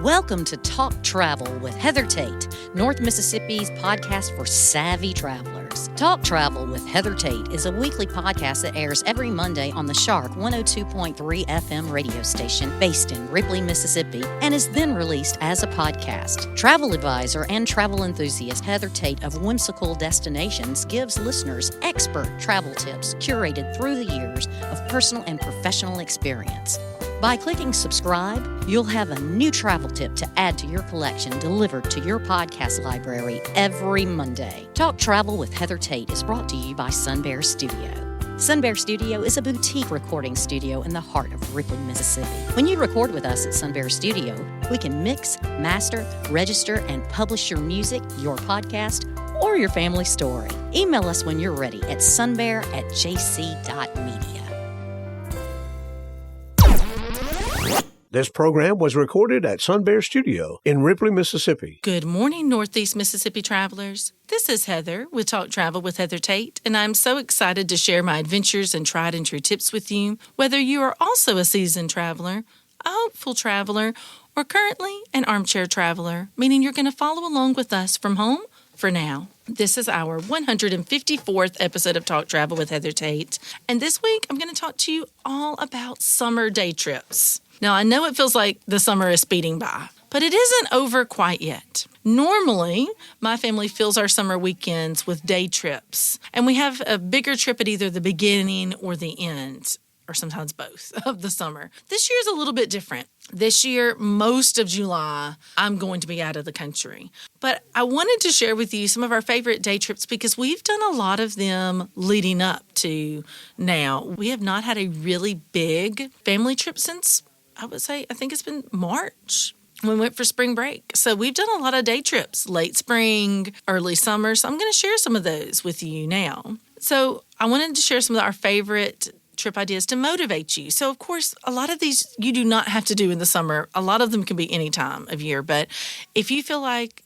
Welcome to Talk Travel with Heather Tate, North Mississippi's podcast for savvy travelers. Talk Travel with Heather Tate is a weekly podcast that airs every Monday on the Shark 102.3 FM radio station based in Ripley, Mississippi, and is then released as a podcast. Travel advisor and travel enthusiast Heather Tate of Whimsical Destinations gives listeners expert travel tips curated through the years of personal and professional experience. By clicking subscribe, you'll have a new travel tip to add to your collection delivered to your podcast library every Monday. Talk Travel with Heather Tate is brought to you by Sun Bear Studio. Sun Bear Studio is a boutique recording studio in the heart of Ripley, Mississippi. When you record with us at Sun Bear Studio, we can mix, master, register, and publish your music, your podcast, or your family story. Email us when you're ready at sunbear@jc.media. This program was recorded at Sun Bear Studio in Ripley, Mississippi. Good morning, Northeast Mississippi travelers. This is Heather with Talk Travel with Heather Tate, and I'm so excited to share my adventures and tried and true tips with you, whether you are also a seasoned traveler, a hopeful traveler, or currently an armchair traveler, meaning you're going to follow along with us from home for now. This is our 154th episode of Talk Travel with Heather Tate, and this week I'm going to talk to you all about summer day trips. Now, I know it feels like the summer is speeding by, but it isn't over quite yet. Normally, my family fills our summer weekends with day trips, and we have a bigger trip at either the beginning or the end, or sometimes both, of the summer. This year is a little bit different. This year, most of July, I'm going to be out of the country. But I wanted to share with you some of our favorite day trips because we've done a lot of them leading up to now. We have not had a really big family trip since, I think it's been March. We went for spring break. So we've done a lot of day trips, late spring, early summer. So I'm going to share some of those with you now. So I wanted to share some of our favorite trip ideas to motivate you. So, of course, a lot of these you do not have to do in the summer. A lot of them can be any time of year. But if you feel like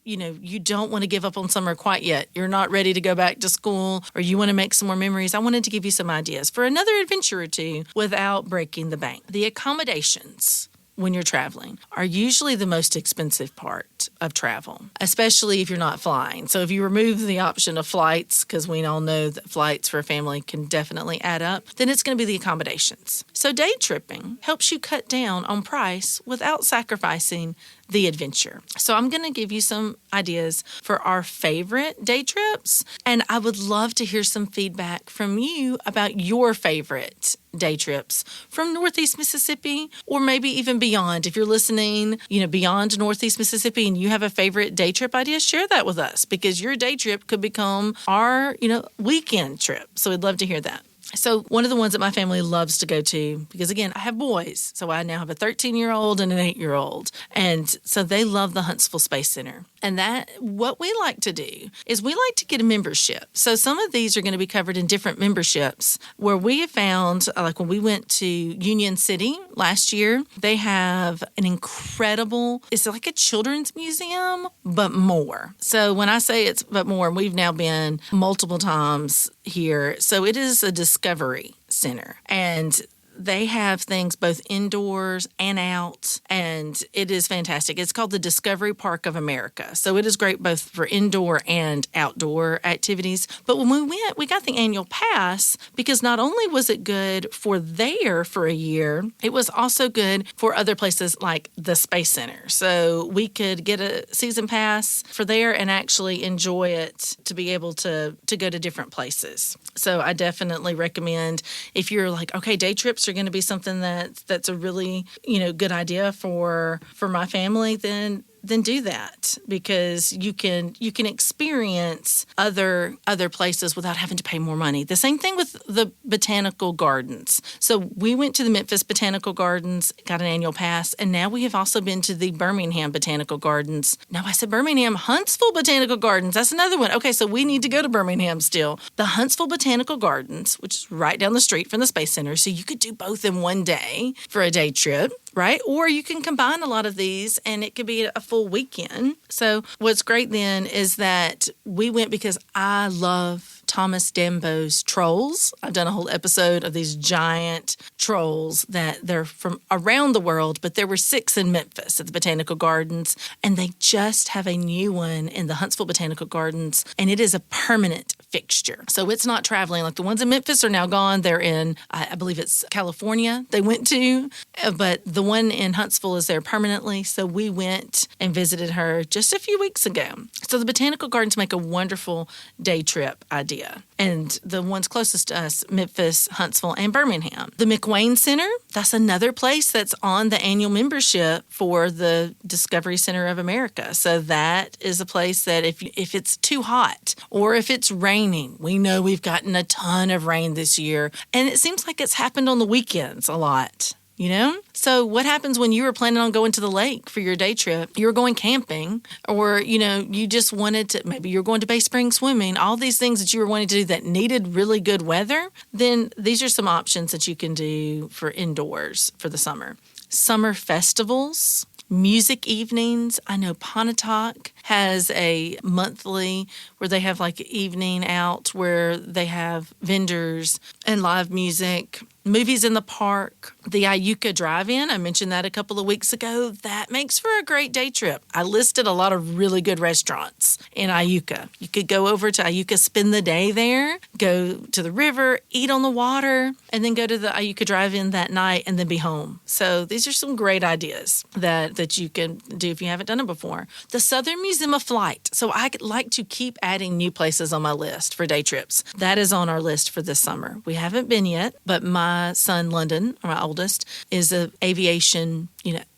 you don't want to give up on summer quite yet, you're not ready to go back to school, or you want to make some more memories, I wanted to give you some ideas for another adventure or two without breaking the bank. The accommodations when you're traveling are usually the most expensive part of travel, especially if you're not flying. So if you remove the option of flights, because we all know that flights for a family can definitely add up, then it's going to be the accommodations. So day tripping helps you cut down on price without sacrificing the adventure. So I'm going to give you some ideas for our favorite day trips, and I would love to hear some feedback from you about your favorite day trips from Northeast Mississippi, or maybe even beyond. If you're listening, beyond Northeast Mississippi and you have a favorite day trip idea, share that with us, because your day trip could become our, weekend trip. So we'd love to hear that. So one of the ones that my family loves to go to, because again, I have boys. So I now have a 13-year-old and an 8-year-old. And so they love the Huntsville Space Center. And what we like to do is we like to get a membership. So some of these are going to be covered in different memberships, where we have found, like when we went to Union City last year, they have an incredible, it's like a children's museum, but more. So when I say it's but more, we've now been multiple times here. So it is a discovery center, and they have things both indoors and out, and it is fantastic. It's called the Discovery Park of America. So it is great both for indoor and outdoor activities. But when we went, we got the annual pass because not only was it good for there for a year, it was also good for other places like the Space Center. So we could get a season pass for there and actually enjoy it to be able to go to different places. So I definitely recommend, if you're like, okay, day trips are going to be something that's a really, good idea for my family, then do that, because you can experience other places without having to pay more money. The same thing with the Botanical Gardens. So we went to the Memphis Botanical Gardens, got an annual pass, and now we have also been to the Birmingham Botanical Gardens. No, I said Birmingham, Huntsville Botanical Gardens. That's another one. Okay, so we need to go to Birmingham still. The Huntsville Botanical Gardens, which is right down the street from the Space Center. So you could do both in one day for a day trip, right? Or you can combine a lot of these and it could be a full weekend. So what's great then is that we went because I love Thomas Dambo's trolls. I've done a whole episode of these giant trolls that they're from around the world, but there were 6 in Memphis at the Botanical Gardens, and they just have a new one in the Huntsville Botanical Gardens, and it is a permanent fixture. So it's not traveling. Like the ones in Memphis are now gone. They're in, I believe it's California they went to, but the one in Huntsville is there permanently. So we went and visited her just a few weeks ago. So the Botanical Gardens make a wonderful day trip idea. And the ones closest to us, Memphis, Huntsville, and Birmingham. The McWane Center, that's another place that's on the annual membership for the Discovery Center of America. So that is a place that if it's too hot or if it's raining, we know we've gotten a ton of rain this year. And it seems like it's happened on the weekends a lot. You know? So what happens when you were planning on going to the lake for your day trip? You were going camping or, you just wanted to, maybe you're going to Bay Spring swimming, all these things that you were wanting to do that needed really good weather, then these are some options that you can do for indoors for the summer. Summer festivals, music evenings. I know Pontotoc has a monthly where they have like an evening out where they have vendors and live music. Movies in the park, the Iuka Drive-In, I mentioned that a couple of weeks ago. That makes for a great day trip. I listed a lot of really good restaurants in Iuka. You could go over to Iuka, spend the day there, go to the river, eat on the water, and then go to the Iuka Drive-In that night and then be home. So these are some great ideas that you can do if you haven't done it before. The Southern Museum of Flight. So I like to keep adding new places on my list for day trips. That is on our list for this summer. We haven't been yet, but my son, London, my oldest, is an aviation,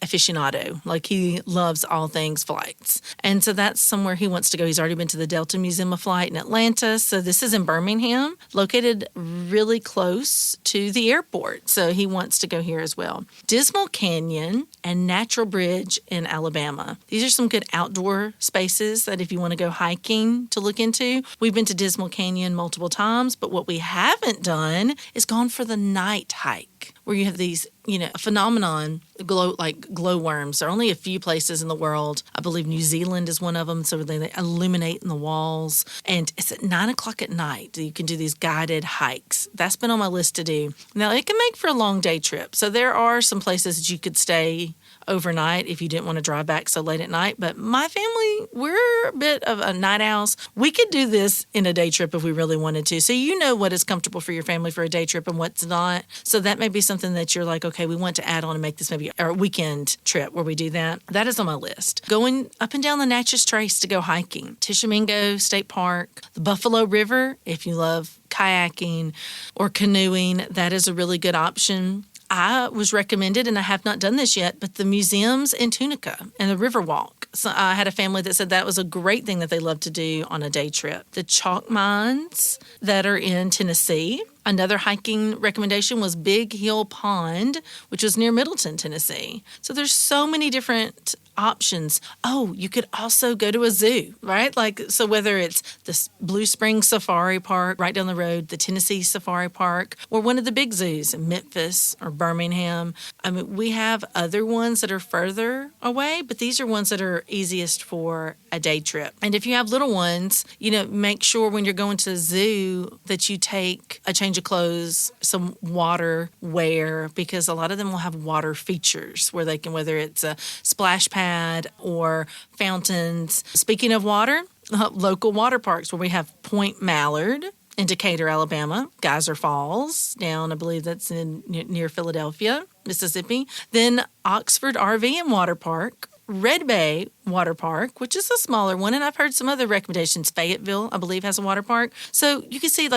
aficionado. Like he loves all things flights. And so that's somewhere he wants to go. He's already been to the Delta Museum of Flight in Atlanta. So this is in Birmingham, located really close to the airport. So he wants to go here as well. Dismal Canyon and Natural Bridge in Alabama. These are some good outdoor spaces that if you want to go hiking to look into. We've been to Dismal Canyon multiple times, but what we haven't done is gone for the night hike where you have these, a phenomenon, glowworms. There are only a few places in the world. I believe New Zealand is one of them. So they illuminate in the walls. And it's at 9 o'clock at night. You can do these guided hikes. That's been on my list to do. Now, it can make for a long day trip. So there are some places that you could stay overnight if you didn't want to drive back so late at night. But my family, we're a bit of a night owls. We could do this in a day trip if we really wanted to. So you know what is comfortable for your family for a day trip and what's not. So that may be something that you're like, okay, we want to add on and make this maybe a weekend trip where we do that. That is on my list. Going up and down the Natchez Trace to go hiking. Tishomingo State Park, the Buffalo River, if you love kayaking or canoeing, that is a really good option. I was recommended, and I have not done this yet, but the museums in Tunica and the Riverwalk. So I had a family that said that was a great thing that they love to do on a day trip. The chalk mines that are in Tennessee. Another hiking recommendation was Big Hill Pond, which was near Middleton, Tennessee. So there's so many different options. Oh, you could also go to a zoo, right? So whether it's the Blue Springs Safari Park right down the road, the Tennessee Safari Park, or one of the big zoos in Memphis or Birmingham. I mean, we have other ones that are further away, but these are ones that are easiest for a day trip. And if you have little ones, make sure when you're going to the zoo that you take a change of clothes, some water wear, because a lot of them will have water features where they can, whether it's a splash pad or fountains. Speaking of water, local water parks where we have Point Mallard in Decatur, Alabama, Geyser Falls down, I believe that's near Philadelphia, Mississippi. Then Oxford RV and Water Park, Red Bay Water Park, which is a smaller one, and I've heard some other recommendations. Fayetteville, I believe, has a water park. So you can see,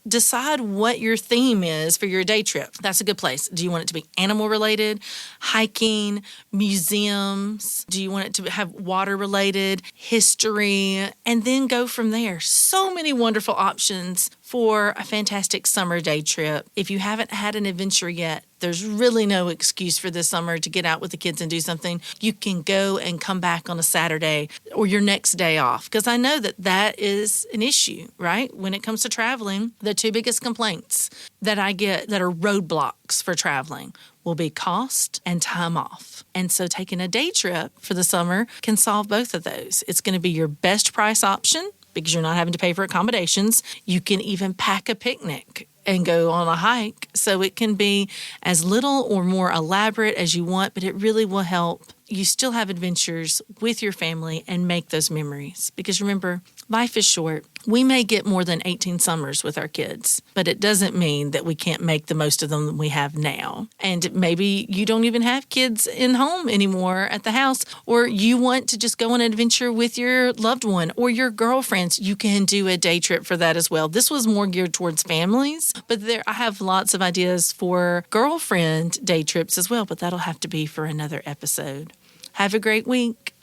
decide what your theme is for your day trip. That's a good place. Do you want it to be animal related, hiking, museums? Do you want it to have water related, history, and then go from there? So many wonderful options for a fantastic summer day trip. If you haven't had an adventure yet, there's really no excuse for this summer to get out with the kids and do something. You can go and come back on a Saturday or your next day off, because I know that is an issue, right? When it comes to traveling, the two biggest complaints that I get that are roadblocks for traveling will be cost and time off. And so taking a day trip for the summer can solve both of those. It's going to be your best price option because you're not having to pay for accommodations. You can even pack a picnic and go on a hike. So it can be as little or more elaborate as you want, but it really will help you still have adventures with your family and make those memories. Because remember, life is short. We may get more than 18 summers with our kids, but it doesn't mean that we can't make the most of them that we have now. And maybe you don't even have kids in home anymore at the house, or you want to just go on an adventure with your loved one or your girlfriends. You can do a day trip for that as well. This was more geared towards families, but I have lots of ideas for girlfriend day trips as well, but that'll have to be for another episode. Have a great week.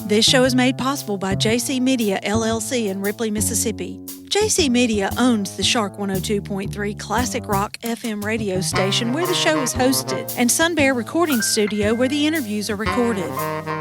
This show is made possible by JC Media, LLC in Ripley, Mississippi. JC Media owns the Shark 102.3 Classic Rock FM radio station where the show is hosted, and Sun Bear Recording Studio where the interviews are recorded.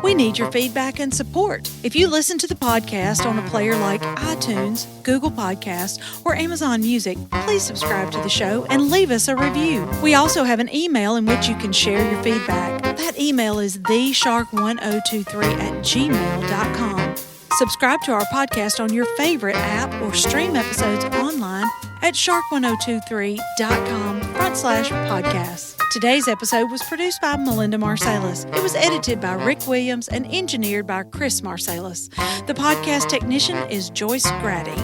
We need your feedback and support. If you listen to the podcast on a player like iTunes, Google Podcasts, or Amazon Music, please subscribe to the show and leave us a review. We also have an email in which you can share your feedback. That email is theshark1023@gmail.com. Subscribe to our podcast on your favorite app or stream episodes online at shark1023.com/podcasts. Today's episode was produced by Melinda Marsalis. It was edited by Rick Williams and engineered by Chris Marsalis. The podcast technician is Joyce Grady.